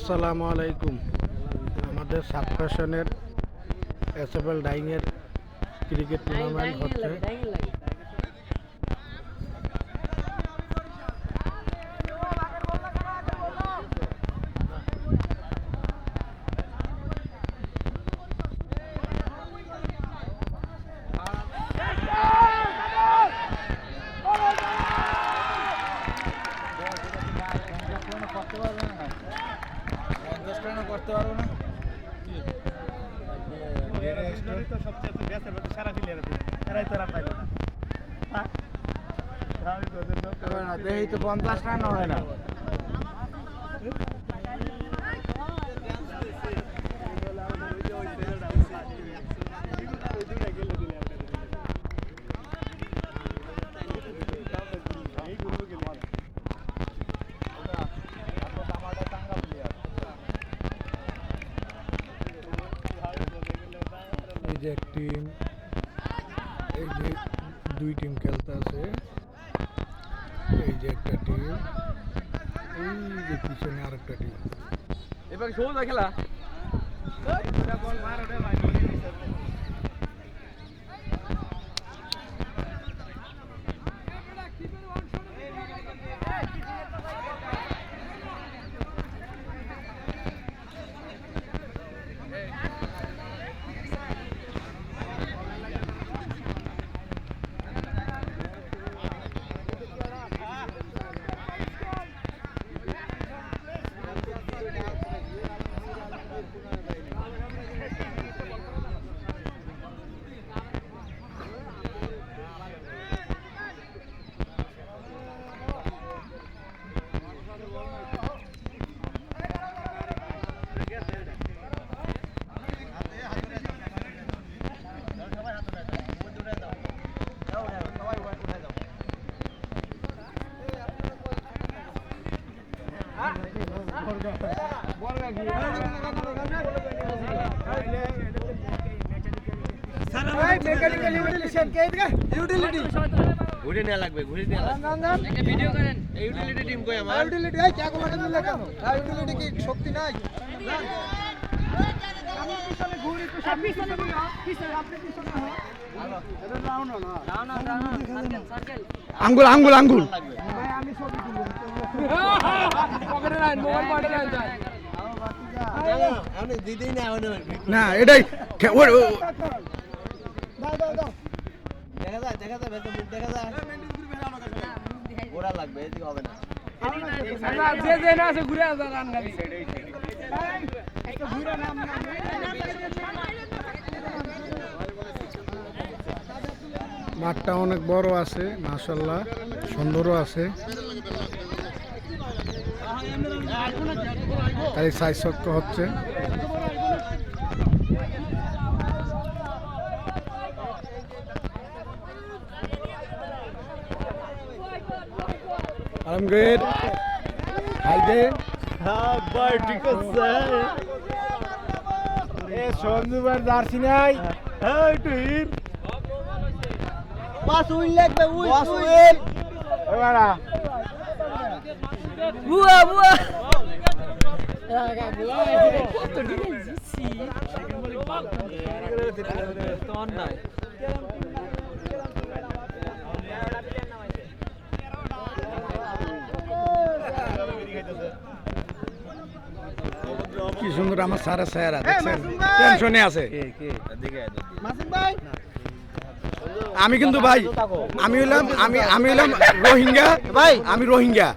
আসসালামু আলাইকুম। আমাদের সাবকাশনের এসএফএল ডাইংয়ের ক্রিকেট টুর্নামেন্ট হচ্ছে। করতে পারবো না এই তো 50 রান হয় না। এই যে এক টিম, এই যে দুই টিম খেলতে আছে। এই যে একটা টিম, এই যে পিছনে আরেকটা টিম। এবার সোজা খেলা ঘুরে নেওয়া লাগবে, ঘুরে নেওয়া লাগবে। একটা ভিডিও করেন। এই ইউটিলিটি টিম কই আমার? ইউটিলিটি এই কে কোলা দিলে কেন? আর ইউটিলিটি কি শক্তি নাই? আমি পিছনে ঘুরি তো সব পিছনে ঘুরি, পিছনে আপনি পিছনে হো। এটা রাউন্ড না। Round circle. আঙ্গুল আঙ্গুল আঙ্গুল। ভাই আমি ছবি তুলবো। পকেটে রাখ, মোবাইল পকেটে রাখ। আমি দিদিই না ওনে। না এটাই দাও দাও দাও। দেখা যায় ভেতর মুখ দেখা যায়। ওরা লাগবে, এদিকে হবে না। যে যে না আছে ঘুরে আসা রান গাড়ি। একটা ঘুরে নাম নাম। মাঠটা অনেক বড় আছে, মাশাআল্লাহ সুন্দরও আছে। তাই সাইজ শক্ত হচ্ছে। I'm good. Hi there. হ্যাঁ ভাই ঠিক আছে। এ সন্দুবার জার্সি নাই। হ্যাঁ একটু হির। পাস উইল লাগবে উইল। Pass will. এবারে। বুয়া বুয়া। রাগা বুয়া। কত ডিলে জিসি। তো নাই। কি সুন্দর আমার সারা সারা দেখছেন, টেনশনে আছে। আমি কিন্তু ভাই আমি হইলাম রোহিঙ্গা ভাই, আমি রোহিঙ্গা।